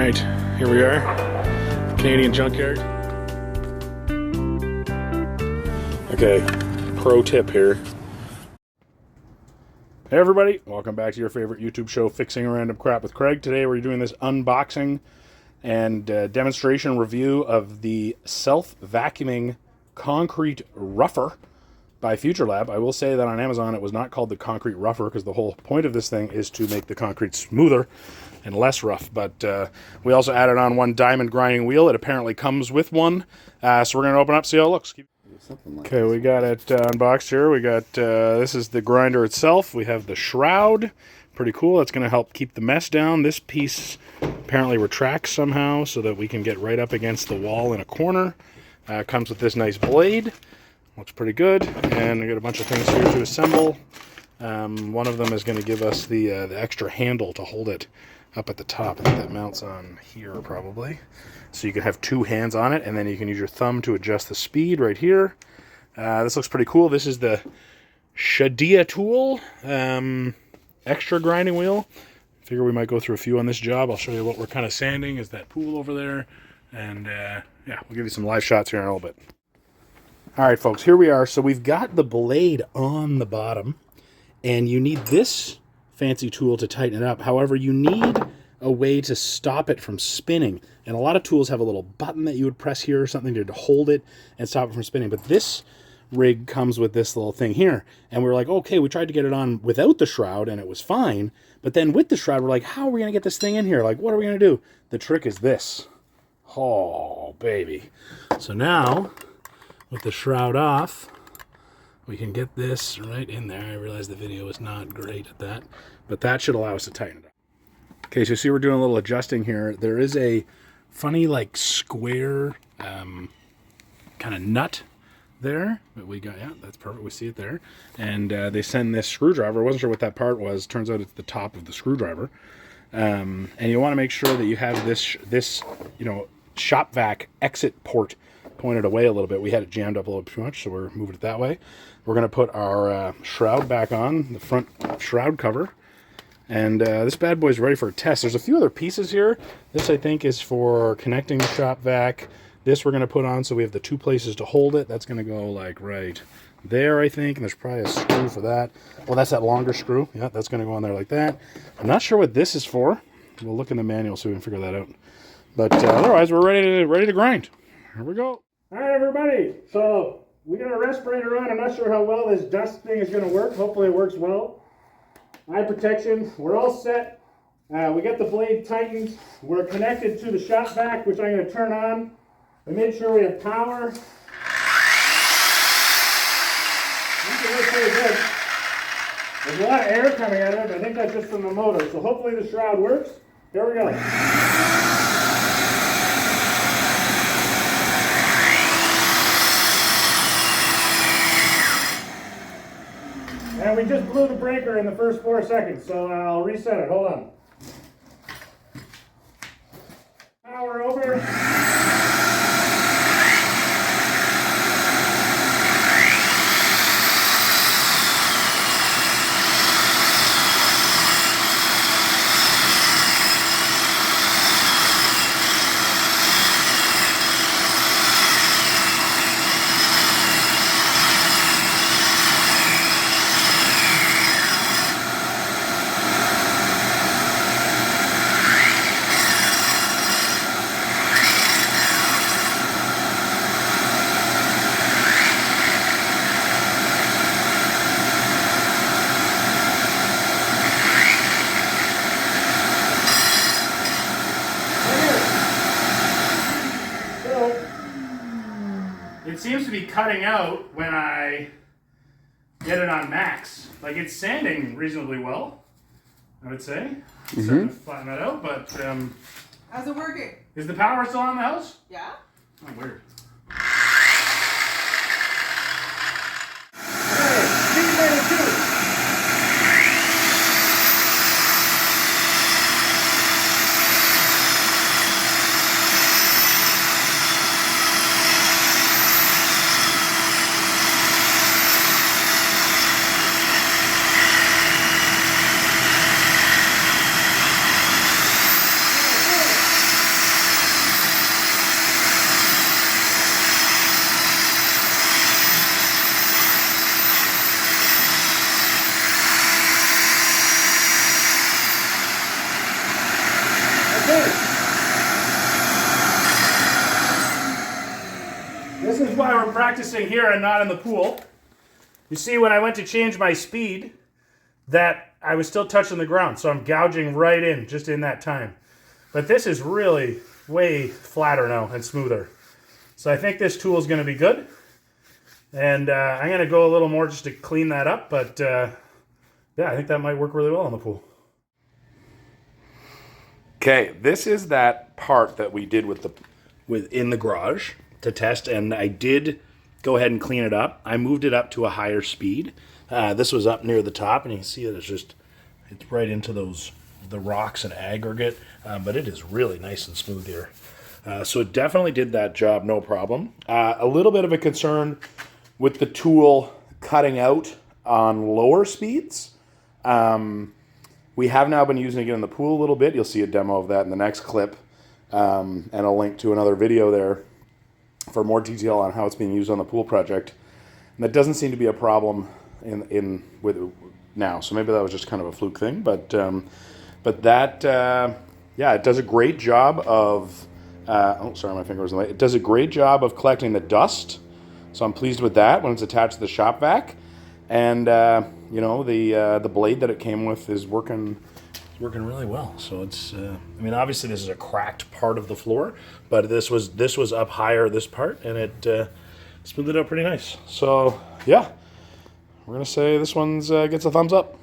Alright, here we are, Canadian junkyard. Okay, pro tip here. Hey everybody, welcome back to your favorite YouTube show, Fixing Random Crap with Craig. Today we're doing this unboxing and demonstration review of the self-vacuuming concrete rougher by FUTURELAB. I will say that on Amazon it was not called the concrete rougher because the whole point of this thing is to make the concrete smoother and less rough. But we also added on one diamond grinding wheel. It apparently comes with one. So we're going to open up, see how it looks. Okay, we got it unboxed here. We got, this is the grinder itself. We have the shroud. Pretty cool. That's going to help keep the mess down. This piece apparently retracts somehow so that we can get right up against the wall in a corner. Comes with this nice blade. Looks pretty good. And we got a bunch of things here to assemble. One of them is going to give us the extra handle to hold it up at the top. I think that mounts on here probably. So you can have two hands on it, and then you can use your thumb to adjust the speed right here. This looks pretty cool. This is the Shadia tool, extra grinding wheel. Figure we might go through a few on this job. I'll show you what we're kind of sanding. Is that pool over there? And yeah, we'll give you some live shots here in a little bit. All right, folks, here we are. So we've got the blade on the bottom, and you need this fancy tool to tighten it up. However, you need a way to stop it from spinning. And a lot of tools have a little button that you would press here or something to hold it and stop it from spinning. But this rig comes with this little thing here. And we were like, okay, we tried to get it on without the shroud and it was fine. But then with the shroud, we're like, how are we going to get this thing in here? Like, what are we going to do? The trick is this. Oh, baby. So now, with the shroud off, we can get this right in there. I realize the video is not great at that, but that should allow us to tighten it up. Okay, so you see we're doing a little adjusting here. There is a funny like square kind of nut there that we got. Yeah, that's perfect. We see it there. And they send this screwdriver. I wasn't sure what that part was. Turns out it's the top of the screwdriver. And you want to make sure that you have this shop vac exit port pointed away a little bit. We had it jammed up a little too much, so we're moving it that way. We're going to put our shroud back on, the front shroud cover. And this bad boy's ready for a test. There's a few other pieces here. This, I think, is for connecting the shop vac. This we're going to put on so we have the two places to hold it. That's going to go like right there, I think. And there's probably a screw for that. Well, that's that longer screw. Yeah, that's going to go on there like that. I'm not sure what this is for. We'll look in the manual so we can figure that out. But otherwise, we're ready to grind. Here we go. All right, everybody. So we got a respirator on. I'm not sure how well this dust thing is going to work. Hopefully it works well. Eye protection. We're all set. We got the blade tightened. We're connected to the shop vac, which I'm going to turn on. We made sure we have power. This looks pretty good. There's a lot of air coming out of it. I think that's just from the motor. So hopefully the shroud works. Here we go. And we just blew the breaker in the first 4 seconds, so I'll reset it. Hold on. Power over. It seems to be cutting out when I get it on max. Like it's sanding reasonably well, I would say. Starting to flatten that out, but how's it working? Is the power still on the house? Yeah. Oh, weird. practicing here and not in the pool. You see when I went to change my speed that I was still touching the ground, so I'm gouging right in just in that time. But this is really way flatter now and smoother. So I think this tool is going to be good. And I'm going to go a little more just to clean that up, but yeah, I think that might work really well in the pool. Okay, this is that part that we did within the garage to test, and I did go ahead and clean it up. I moved it up to a higher speed. This was up near the top, and you can see that it's right into the rocks and aggregate, but it is really nice and smooth here. So it definitely did that job, no problem. A little bit of a concern with the tool cutting out on lower speeds. We have now been using it in the pool a little bit. You'll see a demo of that in the next clip, and a link to another video there for more detail on how it's being used on the pool project. And that doesn't seem to be a problem with now. So maybe that was just kind of a fluke thing, but that yeah, it does a great job of. Oh, sorry, my finger was in the way. It does a great job of collecting the dust. So I'm pleased with that when it's attached to the shop vac. And you know, the blade that it came with is working really well. So it's I mean, obviously this is a cracked part of the floor, but this was up higher, this part, and it smoothed it out pretty nice. So yeah, we're gonna say this one's gets a thumbs up.